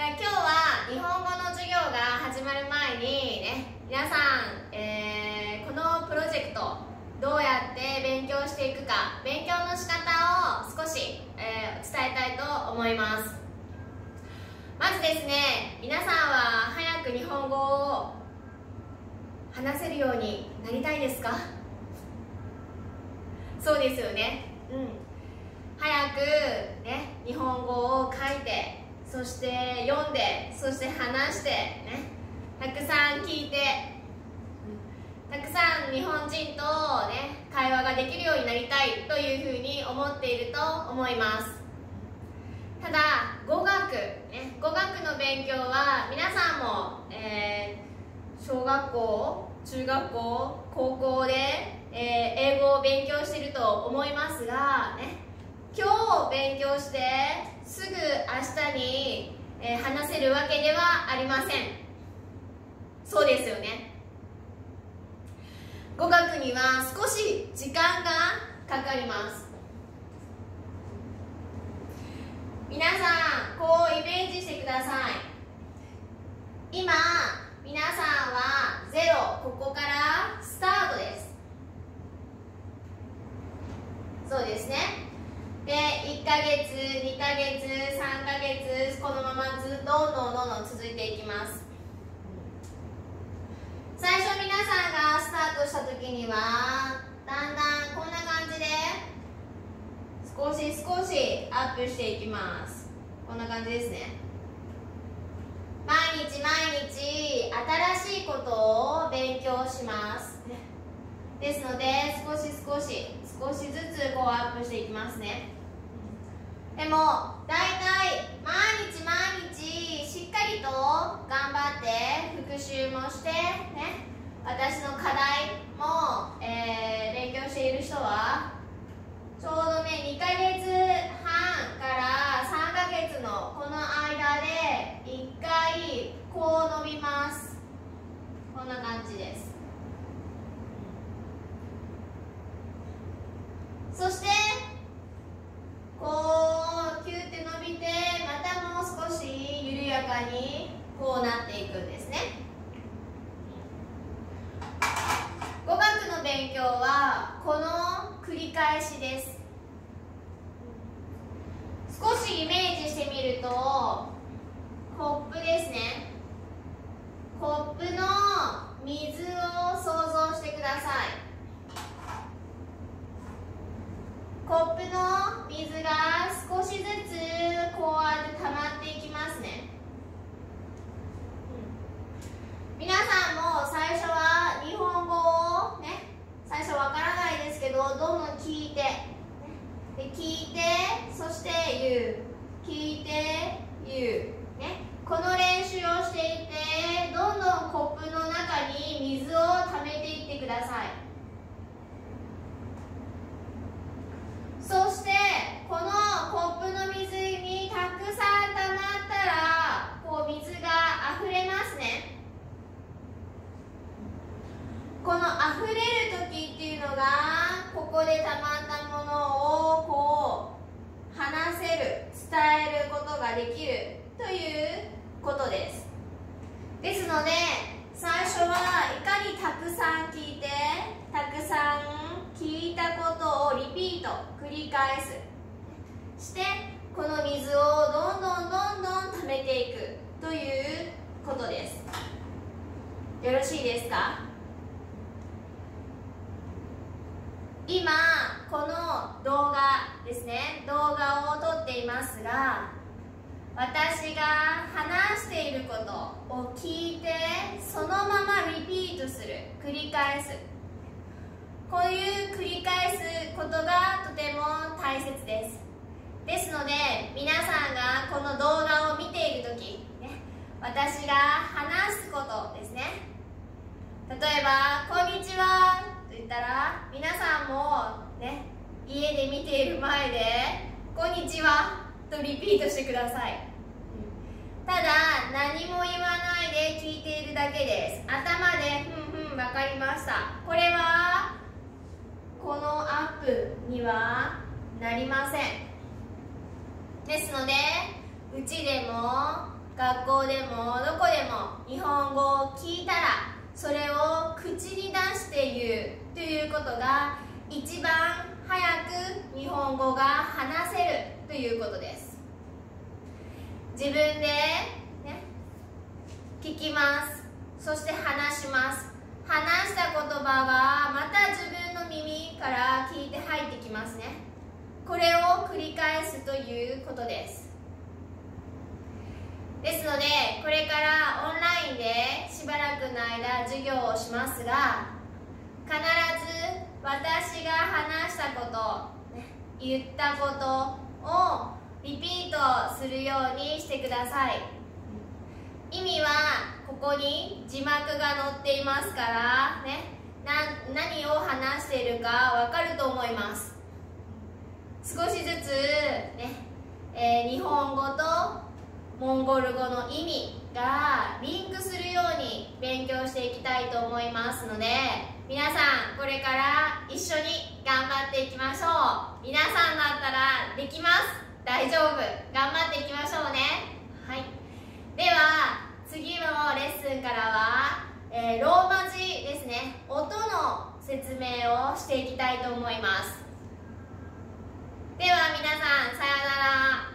今日は日本語の授業が始まる前にね、皆さん、このプロジェクトどうやって勉強していくか、勉強の仕方を少し、伝えたいと思います。まずですね、皆さんは早く日本語を話せるようになりたいですか？そうですよね。早くね、日本語を書いて、そして読んで、そして話してね、たくさん聞いて、たくさん日本人とね、会話ができるようになりたいというふうに思っていると思います。ただ語学の勉強は皆さんも、小学校、中学校、高校で、英語を勉強していると思いますがね、今日勉強してすぐ明日に、話せるわけではありません。そうですよね。語学には少し時間がかかります。皆さんこうイメージしてください。今皆さんは0、ここからスタートです。そうですね。で、1ヶ月、2ヶ月、3ヶ月、このままどんどん続いていきます。最初皆さんがスタートした時にはだんだんこんな感じで少しアップしていきます。こんな感じですね。毎日新しいことを勉強します。ですので少しずつこうアップしていきますね。でもだいたい毎日しっかりと頑張って復習もしてね、私の課題も、勉強している人はちょうどね、2ヶ月半から3ヶ月のこの間で1回こう伸びます。こんな感じです。そしてこうキューって伸びて、またもう少し緩やかにこうなっていくんですね。語学の勉強はこの繰り返しです。少しイメージしてみるとコップですね。コップの水を想像してください。コップの水が少しずつこうやって溜まっていきますね。皆さんも最初は日本語をね、最初わからないですけど、どんどん聞いて、そして言う、聞いて言うね、この練習をしていってどんどんコップの中に水を溜めていってください。そしてこのコップの水にたくさん溜まったらこう水があふれますね。このあふれる時っていうのがここで溜まったものをこう話せる、伝えることができるということです。ですので最初はいかにたくさん聞いて、たくさん聞いたことをリピート、繰り返すして、この水をどんどん溜めていくということです。よろしいですか？今この動画ですね、動画を撮っていますが、私が話していることを聞いてそのままリピートする、繰り返す、こういう繰り返すことがとても大切です。ですので皆さんがこの動画を見ているとき、ね、私が話すことですね。例えばこんにちはと言ったら、皆さんもね、家で見ている前でこんにちはとリピートしてください。ただ何も言わないで聞いているだけです。頭でわかりました、これはこのアップにはなりません。ですのでうちでも学校でもどこでも日本語を聞いたらそれを口に出して言うということが一番早く日本語が話せるということです。自分で、ね、聞きます。そして話します。話した言葉がまた自分の耳から聞いて入ってきますね。これを繰り返すということです。ですので、これからオンラインでしばらくの間授業をしますが、必ず私が話したこと、言ったことをリピートするようにしてください。意味はここに字幕が載っていますからね、何を話しているかわかると思います。少しずつ、ね日本語とモンゴル語の意味がリンクするように勉強していきたいと思いますので、皆さんこれから一緒に頑張っていきましょう。皆さんだったらできます。大丈夫。頑張っていきましょうね。はい。では次のレッスンからは、ローマ字ですね、音の説明をしていきたいと思います。では皆さん、さようなら。